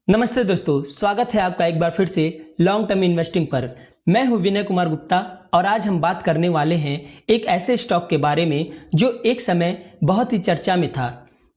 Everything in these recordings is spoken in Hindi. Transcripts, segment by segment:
नमस्ते दोस्तों, स्वागत है आपका एक बार फिर से लॉन्ग टर्म इन्वेस्टिंग पर। मैं हूं विनय कुमार गुप्ता और आज हम बात करने वाले हैं एक ऐसे स्टॉक के बारे में जो एक समय बहुत ही चर्चा में था।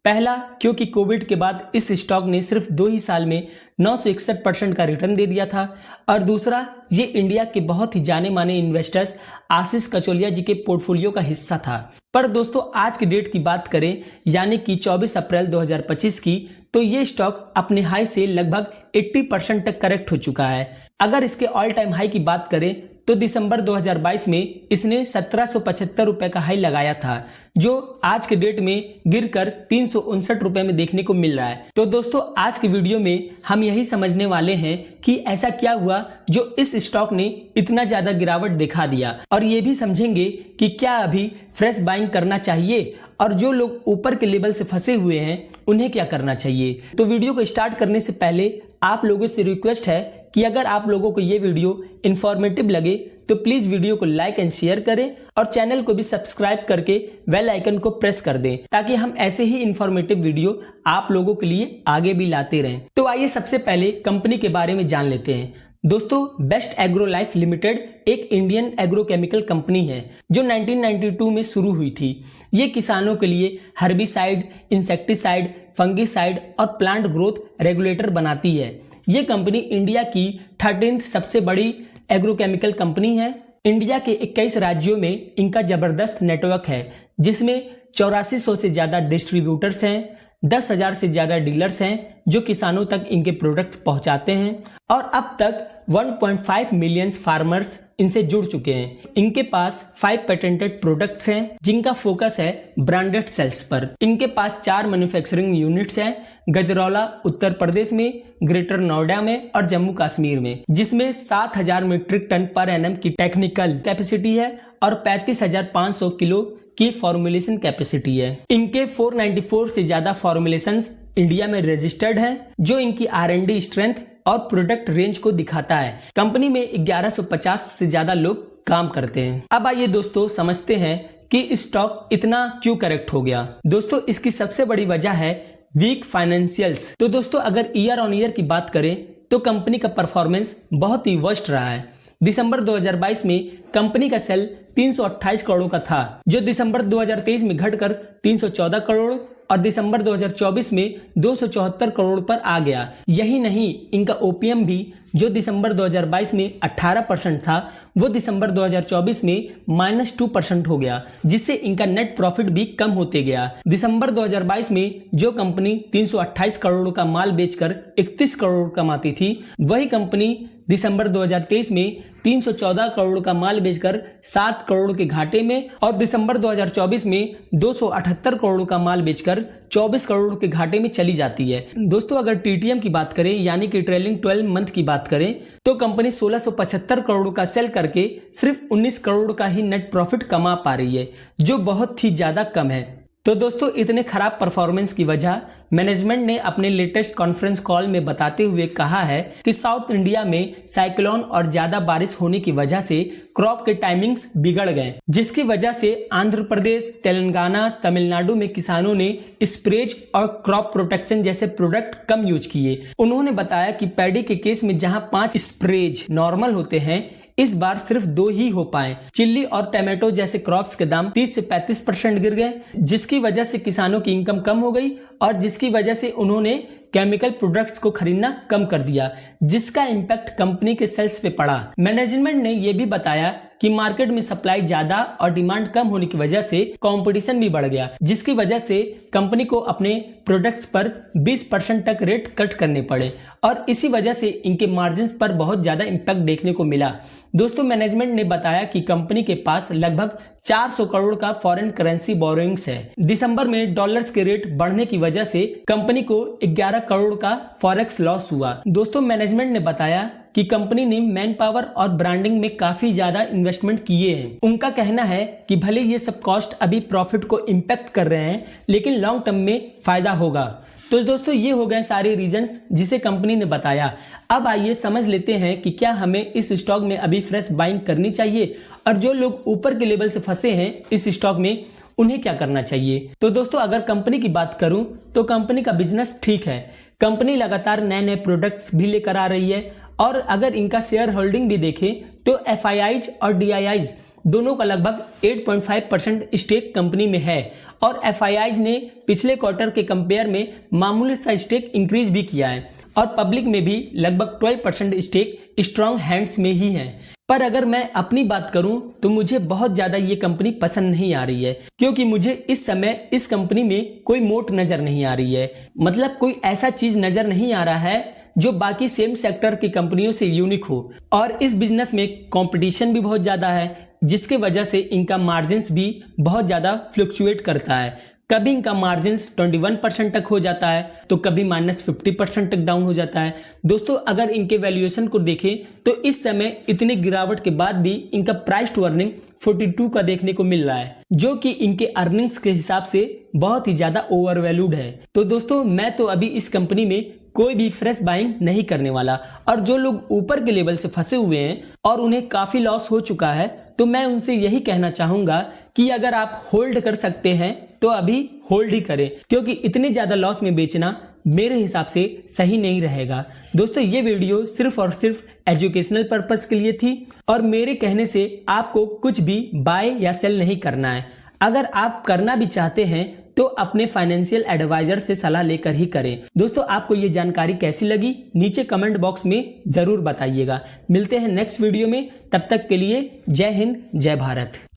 पहला, क्योंकि कोविड के बाद इस स्टॉक ने सिर्फ 2 ही साल में 961% का रिटर्न दे दिया था, और दूसरा, ये इंडिया के बहुत ही जाने माने इन्वेस्टर्स आशीष कचोलिया जी के पोर्टफोलियो का हिस्सा था। पर दोस्तों, आज की डेट की बात करें यानी कि 24 अप्रैल 2025 की, तो ये स्टॉक अपने हाई से लगभग 80% तक करेक्ट हो चुका है। अगर इसके ऑल टाइम हाई की बात करें तो दिसंबर 2022 में इसने 1775 रुपए का हाई लगाया था, जो आज के डेट में गिरकर 359 रुपए में देखने को मिल रहा है। तो दोस्तों, आज के वीडियो में हम यही समझने वाले हैं कि ऐसा क्या हुआ जो इस स्टॉक ने इतना ज्यादा गिरावट दिखा दिया, और ये भी समझेंगे कि क्या अभी फ्रेश बाइंग करना चाहिए और जो लोग ऊपर के लेवल से फंसे हुए हैं उन्हें क्या करना चाहिए। तो वीडियो को स्टार्ट करने से पहले आप लोगों से रिक्वेस्ट है कि अगर आप लोगों को ये वीडियो इन्फॉर्मेटिव लगे तो प्लीज वीडियो को लाइक एंड शेयर करें और चैनल को भी सब्सक्राइब करके बेल आइकन को प्रेस कर दें, ताकि हम ऐसे ही इन्फॉर्मेटिव वीडियो आप लोगों के लिए आगे भी लाते रहें। तो आइए सबसे पहले कंपनी के बारे में जान लेते हैं। दोस्तों, बेस्ट एग्रो लाइफ लिमिटेड एक इंडियन एग्रोकेमिकल कंपनी है जो 1992 में शुरू हुई थी। ये किसानों के लिए हर्बिसाइड, इंसेक्टिसाइड, फंगिसाइड और प्लांट ग्रोथ रेगुलेटर बनाती है। ये कंपनी इंडिया की 13th सबसे बड़ी एग्रोकेमिकल कंपनी है। इंडिया के 21 राज्यों में इनका जबरदस्त नेटवर्क है, जिसमें 8400 से ज्यादा डिस्ट्रीब्यूटर्स हैं, 10,000 से ज्यादा डीलर्स हैं जो किसानों तक इनके प्रोडक्ट पहुंचाते हैं, और अब तक 1.5 मिलियन फार्मर्स इनसे जुड़ चुके हैं। इनके पास 5 पेटेंटेड प्रोडक्ट्स हैं जिनका फोकस है ब्रांडेड सेल्स पर। इनके पास 4 मैन्युफैक्चरिंग यूनिट्स हैं, गजरौला उत्तर प्रदेश में, ग्रेटर नोएडा में और जम्मू कश्मीर में, जिसमें 7,000 मीट्रिक टन पर एनम की टेक्निकल कैपेसिटी है और 35,500 किलो की फॉर्मुलेशन कैपेसिटी है। इनके 494 से ज्यादा फॉर्मुलेशंस इंडिया में रजिस्टर्ड हैं, जो इनकी R&D स्ट्रेंथ और प्रोडक्ट रेंज को दिखाता है। कंपनी में 1150 से ज्यादा लोग काम करते हैं। अब आइए दोस्तों, समझते हैं कि स्टॉक इतना क्यों करेक्ट हो गया। दोस्तों, इसकी सबसे बड़ी वजह है वीक फाइनेंशियल्स। तो दोस्तों, अगर ईयर ऑन ईयर की बात करें तो कंपनी का परफॉर्मेंस बहुत ही वर्स्ट रहा है। दिसंबर 2022 में कंपनी का सेल 328 करोड़ का था, जो दिसंबर 2023 में घटकर 314 करोड़ और दिसंबर 2024 में 274 करोड़ पर आ गया। यही नहीं, इनका ओपीएम भी जो दिसंबर 2022 में 18% था, वो दिसंबर 2024 में -2% हो गया, जिससे इनका नेट प्रॉफिट भी कम होते गया। दिसंबर 2022 में जो कंपनी 328 करोड़ का माल बेचकर 31 करोड़ कमाती थी, वही कंपनी दिसंबर 2023 में 314 करोड़ का माल बेचकर 7 करोड़ के घाटे में, और दिसंबर 2024 में 278 करोड़ का माल बेचकर 24 करोड़ के घाटे में चली जाती है। दोस्तों, अगर टीटीएम की बात करें यानी कि ट्रेलिंग 12 मंथ की बात करें तो कंपनी 1675 करोड़ का सेल करके सिर्फ 19 करोड़ का ही नेट प्रॉफिट कमा पा रही है, जो बहुत ही ज्यादा कम है। तो दोस्तों, इतने खराब परफॉर्मेंस की वजह मैनेजमेंट ने अपने लेटेस्ट कॉन्फ्रेंस कॉल में बताते हुए कहा है कि साउथ इंडिया में साइक्लोन और ज्यादा बारिश होने की वजह से क्रॉप के टाइमिंग्स बिगड़ गए, जिसकी वजह से आंध्र प्रदेश, तेलंगाना, तमिलनाडु में किसानों ने स्प्रेज और क्रॉप प्रोटेक्शन जैसे प्रोडक्ट कम यूज किए। उन्होंने बताया कि पैडी के केस में जहां 5 स्प्रेज नॉर्मल होते हैं, इस बार सिर्फ 2 ही हो पाए। चिल्ली और टमाटो जैसे क्रॉप्स के दाम 30 से 35% गिर गए, जिसकी वजह से किसानों की इनकम कम हो गई और जिसकी वजह से उन्होंने केमिकल प्रोडक्ट्स को खरीदना कम कर दिया, जिसका इम्पैक्ट कंपनी के सेल्स पे पड़ा। मैनेजमेंट ने यह भी बताया कि मार्केट में सप्लाई ज्यादा और डिमांड कम होने की वजह से कंपटीशन भी बढ़ गया, जिसकी वजह से कंपनी को अपने प्रोडक्ट्स पर 20% तक रेट कट करने पड़े, और इसी वजह से इनके मार्जिन्स पर बहुत ज्यादा इम्पैक्ट देखने को मिला। दोस्तों, मैनेजमेंट ने बताया कि कंपनी के पास लगभग 400 करोड़ का फॉरेन करेंसी बोरोइंग्स है। दिसंबर में डॉलर्स के रेट बढ़ने की वजह से कंपनी को 11 करोड़ का फॉरेक्स लॉस हुआ। दोस्तों, मैनेजमेंट ने बताया कि कंपनी ने मैन पावर और ब्रांडिंग में काफी ज्यादा इन्वेस्टमेंट किए हैं। उनका कहना है कि भले ये सब कॉस्ट अभी प्रॉफिट को इम्पैक्ट कर रहे हैं, लेकिन लॉन्ग टर्म में फायदा होगा। तो दोस्तों, ये हो गए सारे रीजंस जिसे कंपनी ने बताया। अब आइए समझ लेते हैं कि क्या हमें इस स्टॉक में अभी फ्रेश बाइंग करनी चाहिए, और जो लोग ऊपर के लेवल से फंसे हैं इस स्टॉक में उन्हें क्या करना चाहिए। तो दोस्तों, अगर कंपनी की बात करूं तो कंपनी का बिजनेस ठीक है। कंपनी लगातार नए नए प्रोडक्ट्स भी लेकर आ रही है और अगर इनका शेयर होल्डिंग भी देखें तो एफआईआईज और डीआईआईज दोनों का लगभग 8.5% स्टेक कंपनी में है और एफआईआईज ने पिछले क्वार्टर के कंपेयर में मामूली सा स्टेक इंक्रीज भी किया है और पब्लिक में भी लगभग 12% स्टेक स्ट्रॉन्ग हैंड्स में ही है। पर अगर मैं अपनी बात करूं तो मुझे बहुत ज्यादा ये कंपनी पसंद नहीं आ रही है, क्योंकि मुझे इस समय इस कंपनी में कोई मोट नजर नहीं आ रही है। मतलब कोई ऐसा चीज नजर नहीं आ रहा है जो बाकी सेम सेक्टर की कंपनियों से यूनिक हो। और इस बिजनेस में कंपटीशन भी बहुत ज्यादा है, जिसके वजह से इनका मार्जिन्स भी बहुत ज्यादा फ्लक्चुएट करता है। कभी इनका मार्जिन्स 21% तक हो जाता है तो कभी -50% तक डाउन हो जाता है। दोस्तों अगर इनके वैल्यूएशन को देखें तो इस समय इतनी गिरावट के बाद भी इनका प्राइस टू अर्निंग 42 का देखने को मिल रहा है, जो कि इनके अर्निंग्स के हिसाब से बहुत ही ज्यादा ओवरवैल्यूड है। तो दोस्तों मैं तो अभी इस कंपनी में कोई भी फ्रेश बाइंग नहीं करने वाला। और जो लोग ऊपर के लेवल से फंसे हुए हैं और उन्हें काफी लॉस हो चुका है, तो मैं उनसे यही कहना चाहूंगा कि अगर आप होल्ड कर सकते हैं तो अभी होल्ड ही करें, क्योंकि इतने ज्यादा लॉस में बेचना मेरे हिसाब से सही नहीं रहेगा। दोस्तों ये वीडियो सिर्फ और सिर्फ एजुकेशनल पर्पस के लिए थी और मेरे कहने से आपको कुछ भी बाय या सेल नहीं करना है। अगर आप करना भी चाहते हैं तो अपने फाइनेंशियल एडवाइजर से सलाह लेकर ही करें। दोस्तों आपको ये जानकारी कैसी लगी नीचे कमेंट बॉक्स में जरूर बताइएगा। मिलते हैं नेक्स्ट वीडियो में, तब तक के लिए जय हिंद जय भारत।